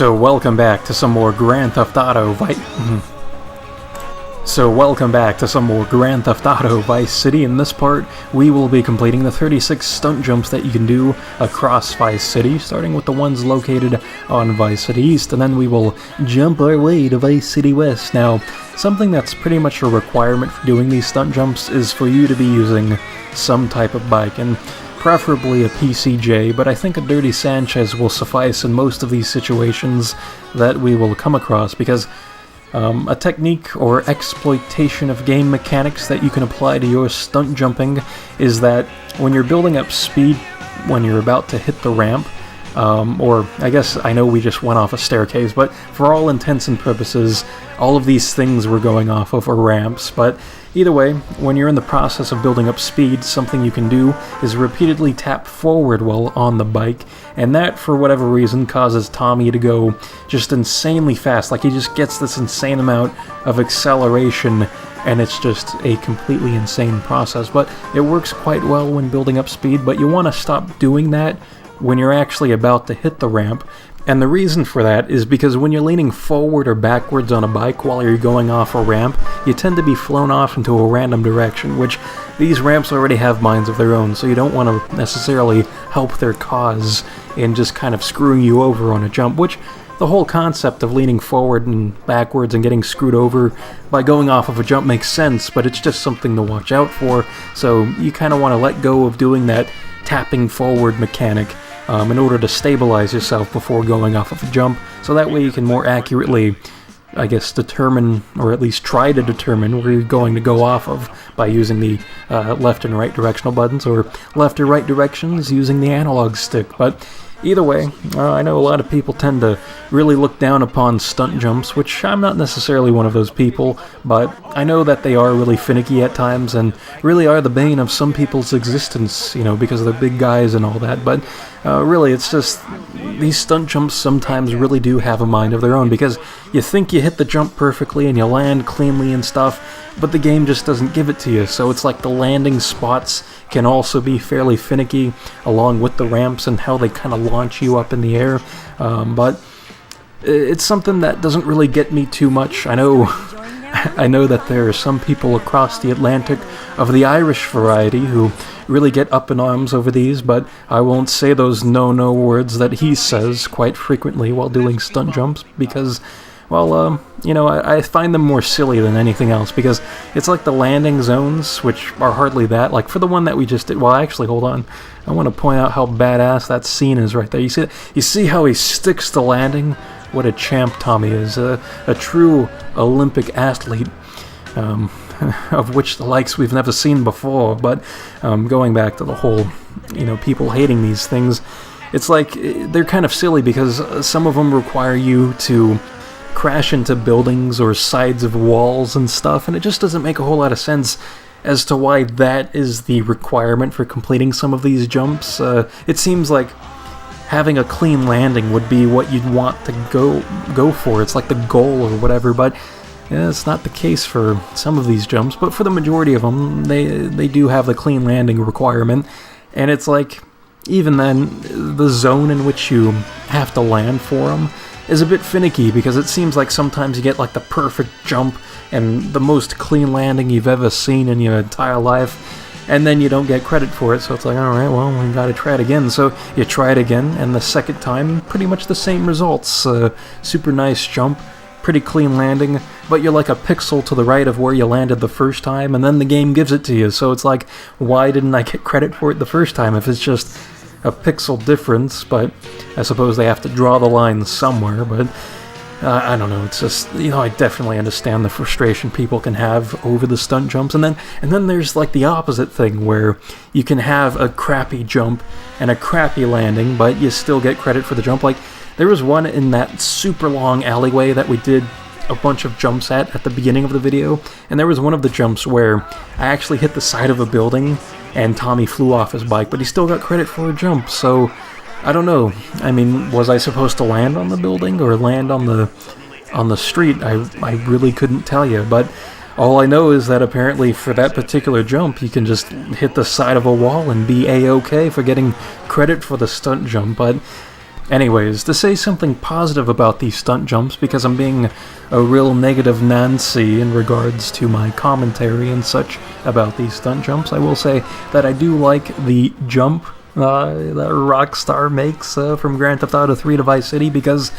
So welcome back to some more Grand Theft Auto Vice City. In this part, we will be completing the 36 stunt jumps that you can do across Vice City, starting with the ones located on Vice City East, and then we will jump our way to Vice City West. Now, something that's pretty much a requirement for doing these stunt jumps is for you to be using some type of bike, and preferably a PCJ, but I think a Dirty Sanchez will suffice in most of these situations that we will come across, because a technique or exploitation of game mechanics that you can apply to your stunt jumping is that when you're building up speed, when you're about to hit the ramp, or I guess I know we just went off a staircase, but for all intents and purposes, all of these things were going off of ramps. But either way, when you're in the process of building up speed, something you can do is repeatedly tap forward while on the bike, and that, for whatever reason, causes Tommy to go just insanely fast. Like, he just gets this insane amount of acceleration, and it's just a completely insane process. But it works quite well when building up speed, but you want to stop doing that when you're actually about to hit the ramp. And the reason for that is because when you're leaning forward or backwards on a bike while you're going off a ramp, you tend to be flown off into a random direction, which these ramps already have minds of their own, so you don't want to necessarily help their cause in just kind of screwing you over on a jump, which the whole concept of leaning forward and backwards and getting screwed over by going off of a jump makes sense, but it's just something to watch out for, so you kind of want to let go of doing that tapping forward mechanic in order to stabilize yourself before going off of a jump, so that way you can more accurately, I guess, determine, or at least try to determine, where you're going to go off of by using the left and right directional buttons, or left or right directions using the analog stick. But either way, I know a lot of people tend to really look down upon stunt jumps, which I'm not necessarily one of those people, but I know that they are really finicky at times, and really are the bane of some people's existence, you know, because they're big guys and all that. But really, it's just, these stunt jumps sometimes really do have a mind of their own, because you think you hit the jump perfectly and you land cleanly and stuff, but the game just doesn't give it to you. So it's like the landing spots can also be fairly finicky, along with the ramps and how they kind of launch you up in the air. But it's something that doesn't really get me too much. I know that there are some people across the Atlantic of the Irish variety who really get up in arms over these, but I won't say those no words that he says quite frequently while doing stunt jumps, because, well, you know, I find them more silly than anything else, because it's like the landing zones, which are hardly that. Like, for the one that we just did, well, actually, hold on, I want to point out how badass that scene is right there. You see how he sticks to landing? What a champ Tommy is, a true Olympic athlete, of which the likes we've never seen before. But going back to the whole, you know, people hating these things, it's like they're kind of silly, because some of them require you to crash into buildings or sides of walls and stuff, and it just doesn't make a whole lot of sense as to why that is the requirement for completing some of these jumps. It seems like having a clean landing would be what you'd want to go for. It's like the goal or whatever, but yeah, it's not the case for some of these jumps. But for the majority of them, they do have the clean landing requirement, and it's like, even then, the zone in which you have to land for them is a bit finicky, because it seems like sometimes you get like the perfect jump and the most clean landing you've ever seen in your entire life, and then you don't get credit for it. So it's like, alright, well, we gotta try it again. So you try it again, and the second time, pretty much the same results. Super nice jump, pretty clean landing, but you're like a pixel to the right of where you landed the first time, and then the game gives it to you. So it's like, why didn't I get credit for it the first time if it's just a pixel difference? But I suppose they have to draw the line somewhere. But I don't know, it's just, you know, I definitely understand the frustration people can have over the stunt jumps. And then there's like the opposite thing, where you can have a crappy jump and a crappy landing, but you still get credit for the jump. Like, there was one in that super long alleyway that we did a bunch of jumps at the beginning of the video, and there was one of the jumps where I actually hit the side of a building and Tommy flew off his bike, but he still got credit for a jump. So I don't know. I mean, was I supposed to land on the building or land on the street? I really couldn't tell you, but all I know is that apparently for that particular jump, you can just hit the side of a wall and be A-okay for getting credit for the stunt jump. But Anyways, to say something positive about these stunt jumps, because I'm being a real negative Nancy in regards to my commentary and such about these stunt jumps, I will say that I do like the jump that Rockstar makes from Grand Theft Auto 3 to Vice City, because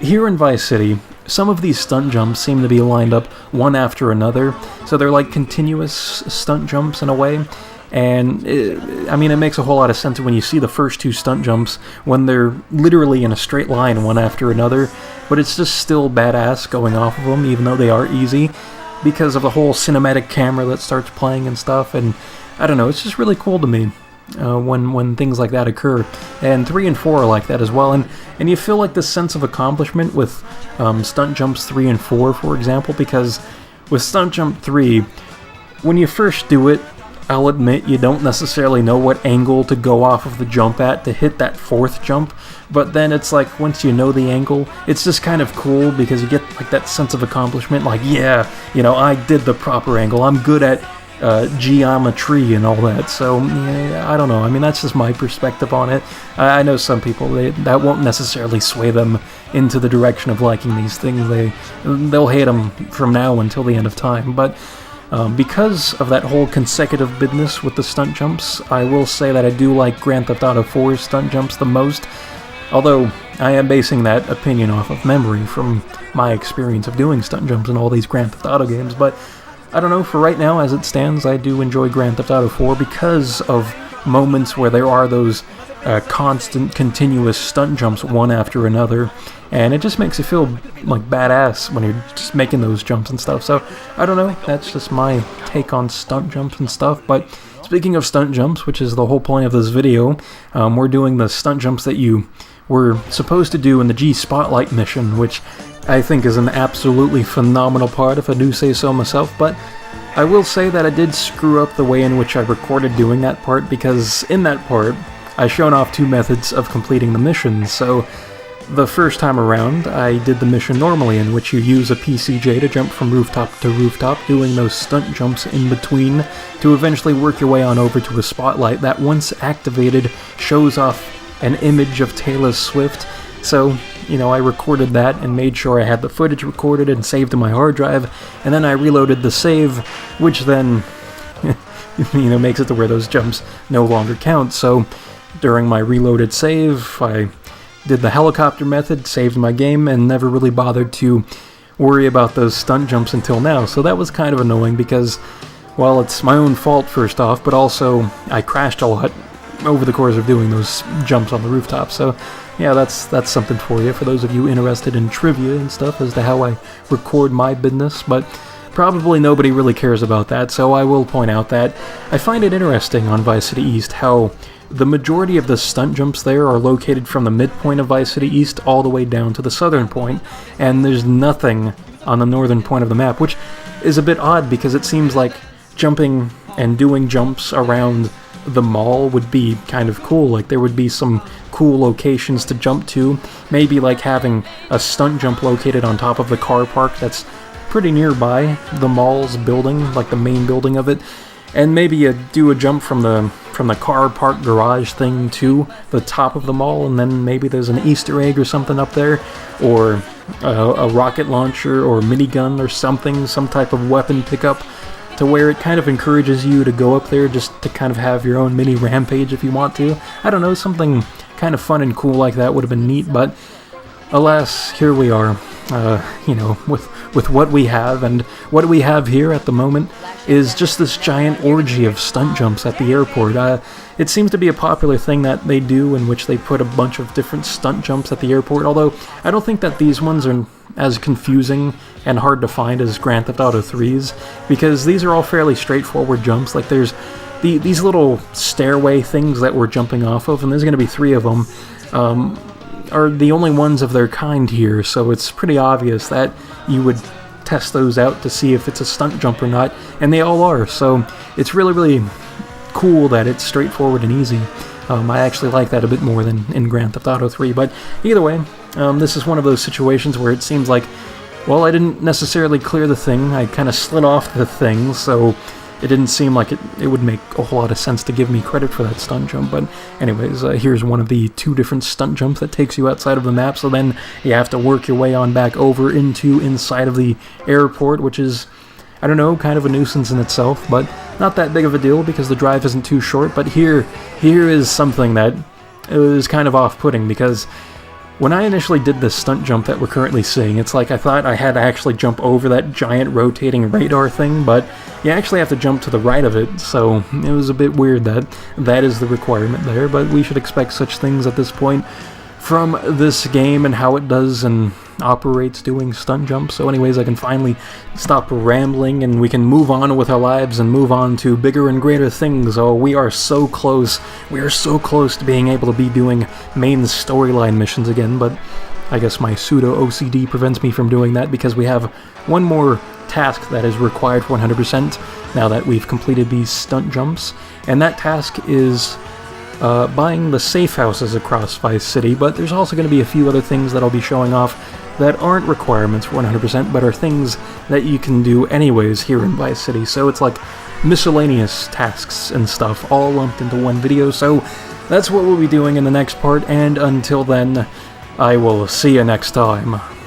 here in Vice City, some of these stunt jumps seem to be lined up one after another, so they're like continuous stunt jumps in a way. And, it makes a whole lot of sense when you see the first two stunt jumps when they're literally in a straight line one after another, but it's just still badass going off of them, even though they are easy, because of the whole cinematic camera that starts playing and stuff, and I don't know, it's just really cool to me when things like that occur. And 3 and 4 are like that as well, and you feel like this sense of accomplishment with stunt jumps 3 and 4, for example, because with stunt jump 3, when you first do it, I'll admit you don't necessarily know what angle to go off of the jump at to hit that fourth jump, but then it's like once you know the angle, it's just kind of cool because you get like that sense of accomplishment, like, yeah, I did the proper angle, I'm good at geometry and all that. So yeah, I don't know, that's just my perspective on it. I know some people, that won't necessarily sway them into the direction of liking these things. They'll hate them from now until the end of time, but because of that whole consecutive business with the stunt jumps, I will say that I do like Grand Theft Auto 4's stunt jumps the most, although I am basing that opinion off of memory from my experience of doing stunt jumps in all these Grand Theft Auto games. But I don't know, for right now, as it stands, I do enjoy Grand Theft Auto 4 because of moments where there are those constant, continuous stunt jumps one after another, and it just makes you feel like badass when you're just making those jumps and stuff. So, I don't know, that's just my take on stunt jumps and stuff. But speaking of stunt jumps, which is the whole point of this video, we're doing the stunt jumps that you were supposed to do in the G Spotlight mission, which I think is an absolutely phenomenal part, if I do say so myself. But I will say that I did screw up the way in which I recorded doing that part, because in that part, I shown off two methods of completing the mission. So the first time around, I did the mission normally, in which you use a PCJ to jump from rooftop to rooftop, doing those stunt jumps in between, to eventually work your way on over to a spotlight that, once activated, shows off an image of Taylor Swift. So, I recorded that and made sure I had the footage recorded and saved to my hard drive, and then I reloaded the save, which then, makes it to where those jumps no longer count. So during my reloaded save, I did the helicopter method, saved my game, and never really bothered to worry about those stunt jumps until now. So that was kind of annoying because, well, it's my own fault first off, but also I crashed a lot over the course of doing those jumps on the rooftop. So yeah, that's something for you, for those of you interested in trivia and stuff as to how I record my business. But probably nobody really cares about that, so I will point out that I find it interesting on Vice City East how the majority of the stunt jumps there are located from the midpoint of Vice City East all the way down to the southern point, and there's nothing on the northern point of the map, which is a bit odd because it seems like jumping and doing jumps around the mall would be kind of cool. Like, there would be some cool locations to jump to, maybe like having a stunt jump located on top of the car park that's pretty nearby the mall's building, like the main building of it, and maybe you do a jump from the car park garage thing to the top of the mall, and then maybe there's an Easter egg or something up there, or a rocket launcher or minigun or something, some type of weapon pickup, to where it kind of encourages you to go up there just to kind of have your own mini rampage if you want to. I don't know, something kind of fun and cool like that would have been neat, but alas, here we are, with what we have, and what we have here at the moment is just this giant orgy of stunt jumps at the airport. It seems to be a popular thing that they do, in which they put a bunch of different stunt jumps at the airport, although I don't think that these ones are as confusing and hard to find as Grand Theft Auto 3's, because these are all fairly straightforward jumps. Like, there's these little stairway things that we're jumping off of, and there's going to be 3 of them, are the only ones of their kind here, so it's pretty obvious that you would test those out to see if it's a stunt jump or not, and they all are, so it's really, really cool that it's straightforward and easy. I actually like that a bit more than in Grand Theft Auto 3, but either way, this is one of those situations where it seems like, well, I didn't necessarily clear the thing, I kind of slid off the thing, so it didn't seem like it would make a whole lot of sense to give me credit for that stunt jump. But anyways, here's one of the 2 different stunt jumps that takes you outside of the map, so then you have to work your way on back over into inside of the airport, which is, I don't know, kind of a nuisance in itself, but not that big of a deal because the drive isn't too short. But here is something that is kind of off-putting, because when I initially did this stunt jump that we're currently seeing, it's like I thought I had to actually jump over that giant rotating radar thing, but you actually have to jump to the right of it, so it was a bit weird that that is the requirement there, but we should expect such things at this point from this game and how it does and operates doing stunt jumps. So anyways, I can finally stop rambling and we can move on with our lives and move on to bigger and greater things. Oh, we are so close. We are so close to being able to be doing main storyline missions again, but I guess my pseudo-OCD prevents me from doing that because we have one more task that is required for 100% now that we've completed these stunt jumps, and that task is buying the safe houses across Vice City, but there's also going to be a few other things that I'll be showing off that aren't requirements for 100%, but are things that you can do anyways here in Vice City. So it's like miscellaneous tasks and stuff all lumped into one video, so that's what we'll be doing in the next part, and until then, I will see you next time.